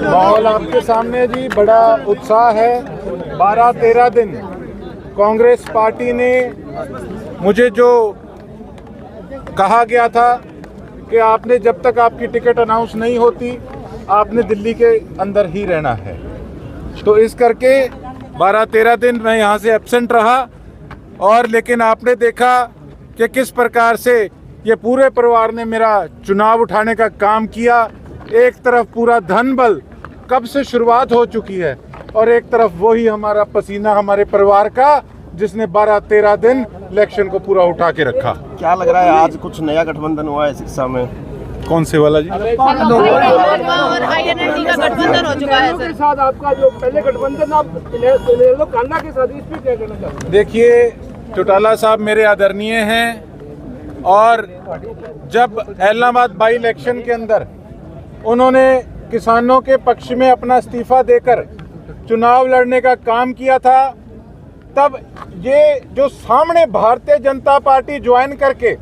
माहौल आपके सामने जी, बड़ा उत्साह है। 12-13 दिन कांग्रेस पार्टी ने मुझे जो कहा गया था कि आपने जब तक आपकी टिकट अनाउंस नहीं होती आपने दिल्ली के अंदर ही रहना है, तो इस करके 12-13 दिन मैं यहाँ से एब्सेंट रहा। और लेकिन आपने देखा कि किस प्रकार से ये पूरे परिवार ने मेरा चुनाव उठाने का काम किया। एक तरफ पूरा धन बल कब से शुरुआत हो चुकी है और एक तरफ वही हमारा पसीना हमारे परिवार का, जिसने 12-13 दिन इलेक्शन को पूरा उठा के रखा। क्या लग रहा है आज कुछ नया गठबंधन हुआ है शिक्षा में? कौन से वाला जी? और INLD का गठबंधन हो चुका है। साथ आपका जो पहले गठबंधन आप कांडा के साथ, इस पे क्या कहना चाहते हैं? देखिए, चौटाला साहब मेरे आदरणीय हैं और जब इलाहाबाद बाई इलेक्शन के अंदर उन्होंने किसानों के पक्ष में अपना इस्तीफा देकर चुनाव लड़ने का काम किया था, तब ये जो सामने भारतीय जनता पार्टी ज्वाइन करके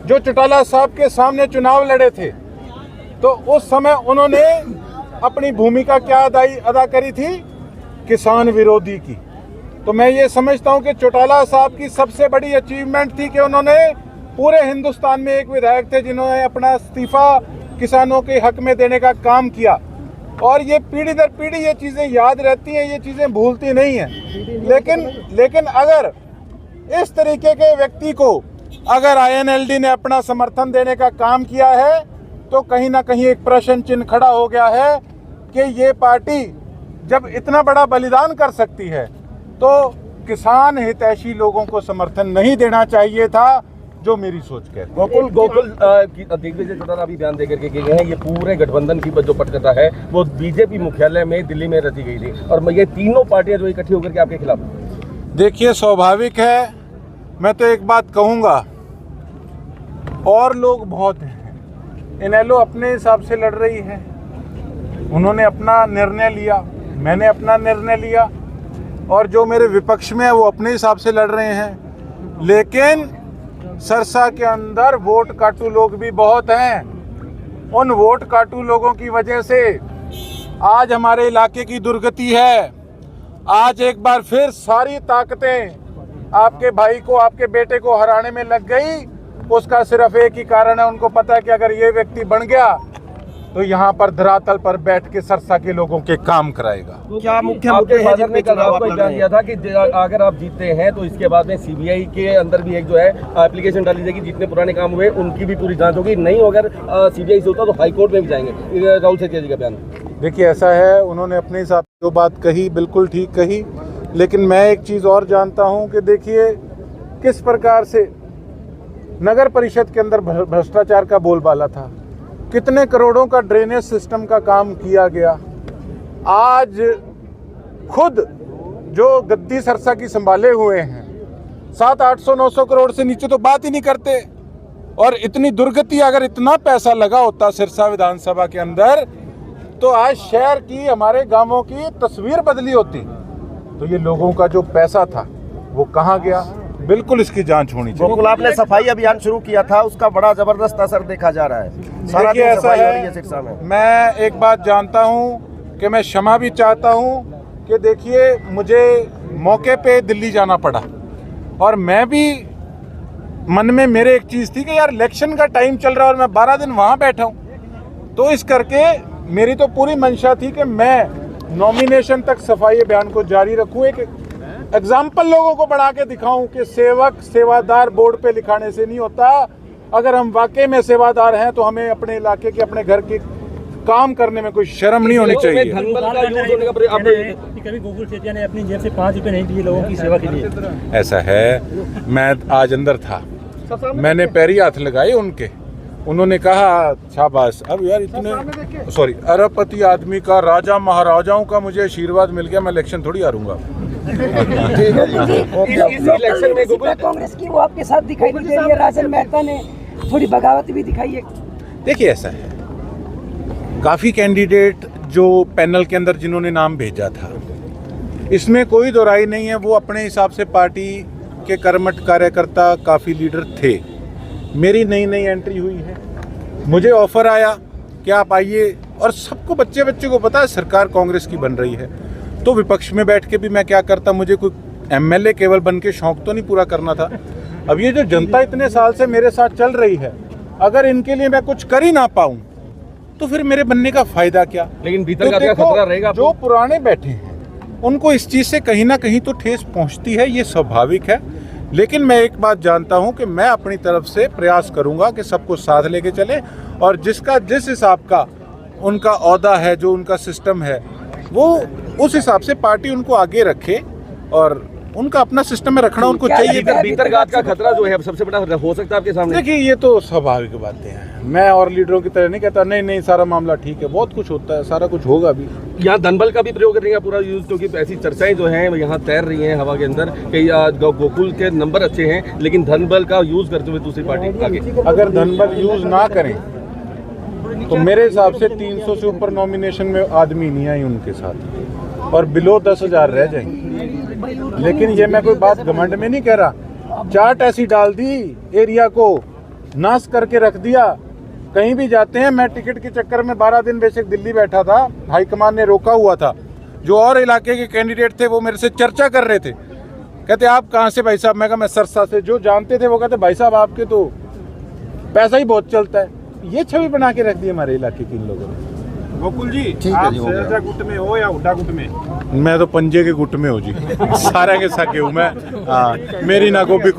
जो चौटाला साहब के सामने चुनाव लड़े थे, तो उस समय उन्होंने अपनी भूमिका क्या अदा करी थी? किसान विरोधी की। तो मैं ये समझता हूं कि चौटाला साहब की सबसे बड़ी अचीवमेंट थी कि उन्होंने पूरे हिंदुस्तान में एक विधायक थे जिन्होंने अपना इस्तीफा किसानों के हक में देने का काम किया। और ये पीढ़ी दर पीढ़ी ये चीज़ें याद रहती हैं, ये चीज़ें भूलती नहीं हैं। लेकिन अगर इस तरीके के व्यक्ति को अगर INLD ने अपना समर्थन देने का काम किया है तो कहीं ना कहीं एक प्रश्न चिन्ह खड़ा हो गया है कि ये पार्टी जब इतना बड़ा बलिदान कर सकती है तो किसान हितैषी लोगों को समर्थन नहीं देना चाहिए था, जो मेरी सोच कहती है। गोकुल दिग्विजय चौटाला अभी बयान देकर के गए हैं, ये पूरे गठबंधन की जो पटकथा है वो बीजेपी मुख्यालय में दिल्ली में रची गई थी और ये तीनों पार्टियां जो इकट्ठी होकर के आपके खिलाफ। देखिए, स्वाभाविक है, मैं तो एक बात कहूँगा, और लोग बहुत हैं, इनेलो अपने हिसाब से लड़ रही है, उन्होंने अपना निर्णय लिया, मैंने अपना निर्णय लिया, और जो मेरे विपक्ष में है वो अपने हिसाब से लड़ रहे हैं। लेकिन सरसा के अंदर वोट काटू लोग भी बहुत हैं। उन वोट काटू लोगों की वजह से आज हमारे इलाके की दुर्गति है। आज एक बार फिर सारी ताकतें आपके भाई को, आपके बेटे को हराने में लग गई। उसका सिर्फ एक ही कारण है, उनको पता है कि अगर ये व्यक्ति बन गया तो यहाँ पर धरातल पर बैठ के सरसा के लोगों के काम कराएगा। क्या मुख्य मुद्दे हैं जिनमें चुनाव आपको बयान दिया था कि अगर आप जीतते हैं तो इसके बाद में CBI के अंदर भी एक जो है एप्लीकेशन डाली जाएगी, जितने पुराने काम हुए उनकी भी पूरी जांच होगी, नहीं अगर CBI से होता तो हाई कोर्ट में भी जाएंगे। राहुल सेठिया जी का बयान। देखिए, ऐसा है, उन्होंने अपने हिसाब से जो बात कही बिल्कुल ठीक कही, लेकिन मैं एक चीज़ और जानता हूँ कि देखिए किस प्रकार से नगर परिषद के अंदर भ्रष्टाचार का बोलबाला था, कितने करोड़ों का ड्रेनेज सिस्टम का काम किया गया। आज खुद जो गद्दी सरसा की संभाले हुए हैं 700-800-900 करोड़ से नीचे तो बात ही नहीं करते। और इतनी दुर्गति, अगर इतना पैसा लगा होता सिरसा विधानसभा के अंदर तो आज शहर की, हमारे गांवों की तस्वीर बदली होती। तो ये लोगों का जो पैसा था वो कहाँ गया? बिल्कुल इसकी जांच होनी चाहिए। गोकुल, आपने सफाई अभियान शुरू किया था, उसका बड़ा जबरदस्त असर देखा जा रहा है। देखिए, ऐसा है, मैं एक बात जानता हूं कि मैं क्षमा भी चाहता हूं कि देखिए मुझे मौके पे दिल्ली जाना पड़ा और मैं भी मन में मेरे एक चीज़ थी कि यार इलेक्शन का टाइम चल रहा है और मैं 12 दिन वहाँ बैठा हूँ, तो इस करके मेरी तो पूरी मंशा थी कि मैं नॉमिनेशन तक सफाई अभियान को जारी रखूँ, एक एग्जाम्पल लोगों को बढ़ा के दिखाऊं कि सेवक सेवादार बोर्ड पे लिखाने से नहीं होता। अगर हम वाकई में सेवादार हैं तो हमें अपने इलाके के, अपने घर के काम करने में कोई शर्म नहीं होनी चाहिए। कभी गोकुल सेठिया ने अपनी जेब से 5 रुपए नहीं दिए लोगों की सेवा के लिए? ऐसा है, मैं आज अंदर था, मैंने पैरी हाथ लगाए उनके, उन्होंने कहा शाबाश। अब यार इतने अरबपति आदमी का, राजा महाराजाओं का मुझे आशीर्वाद मिल गया, मैं इलेक्शन थोड़ी हारूंगा। इलेक्शन में कांग्रेस की वो आपके साथ दिखाई दे रही है, राजन मेहता ने थोड़ी बगावत भी दिखाई है। देखिए, ऐसा है, काफ़ी कैंडिडेट जो पैनल के अंदर जिन्होंने नाम भेजा था, इसमें कोई दो राय नहीं है, वो अपने हिसाब से पार्टी के कर्मठ कार्यकर्ता काफ़ी लीडर थे। मेरी नई एंट्री हुई है, मुझे ऑफर आया कि आप आइए और सबको बच्चे बच्चे को पता है सरकार कांग्रेस की बन रही है। तो विपक्ष में बैठ के भी मैं क्या करता, मुझे कोई एमएलए केवल बन के शौक तो नहीं पूरा करना था। अब ये जो जनता इतने साल से मेरे साथ चल रही है, अगर इनके लिए मैं कुछ कर ही ना पाऊं तो फिर मेरे बनने का फायदा क्या। लेकिन भीतर तो का क्या देखो, खतरा रहेगा? जो पुराने बैठे हैं उनको इस चीज से कहीं ना कहीं तो ठेस पहुंचती है, ये स्वाभाविक है। लेकिन मैं एक बात जानता हूं कि मैं अपनी तरफ से प्रयास करूंगा कि सबको साथ लेके चले, और जिसका जिस हिसाब का उनका औहदा है, जो उनका सिस्टम है, वो उस हिसाब से पार्टी उनको आगे रखे, और उनका अपना सिस्टम में रखना उनको चाहिए। भीतरघात का खतरा जो है अब सबसे बड़ा हो सकता है आपके सामने। देखिए, ये तो स्वाभाविक बातें हैं। मैं और लीडरों की तरह नहीं कहता नहीं नहीं सारा मामला ठीक है, बहुत कुछ होता है, सारा कुछ होगा भी। यहाँ धनबल का भी प्रयोग करेंगे पूरा यूज, क्योंकि ऐसी चर्चाएं जो हैं यहाँ तैर रही हैं हवा के अंदर कि गोकुल के नंबर अच्छे हैं लेकिन धनबल का यूज करते हुए दूसरी पार्टी आगे। अगर धनबल यूज ना करें तो मेरे हिसाब से 300 से ऊपर नॉमिनेशन में आदमी नहीं आई उनके साथ, और बिलो 10,000 रह जाएंगे। लेकिन ये मैं कोई बात घमंड में नहीं कह रहा, चाट ऐसी डाल दी, एरिया को नाश करके रख दिया। कहीं भी जाते हैं, मैं टिकट के चक्कर में 12 दिन बेशक दिल्ली बैठा था, हाईकमान ने रोका हुआ था। जो और इलाके के कैंडिडेट थे वो मेरे से चर्चा कर रहे थे, कहते आप कहाँ से भाई साहब? मैं कहा मैं सरसा से। जो जानते थे वो कहते भाई साहब आपके तो पैसा ही बहुत चलता है। ये छवि बना के रख दी हमारे इलाके के इन लोगों ने। गोकुल जी, आप सैलजा गुट में हो या हुड्डा गुट में? मैं तो पंजे के गुट में हूँ जी, सारे के सके हूँ मैं। हाँ, मेरी ना गोभी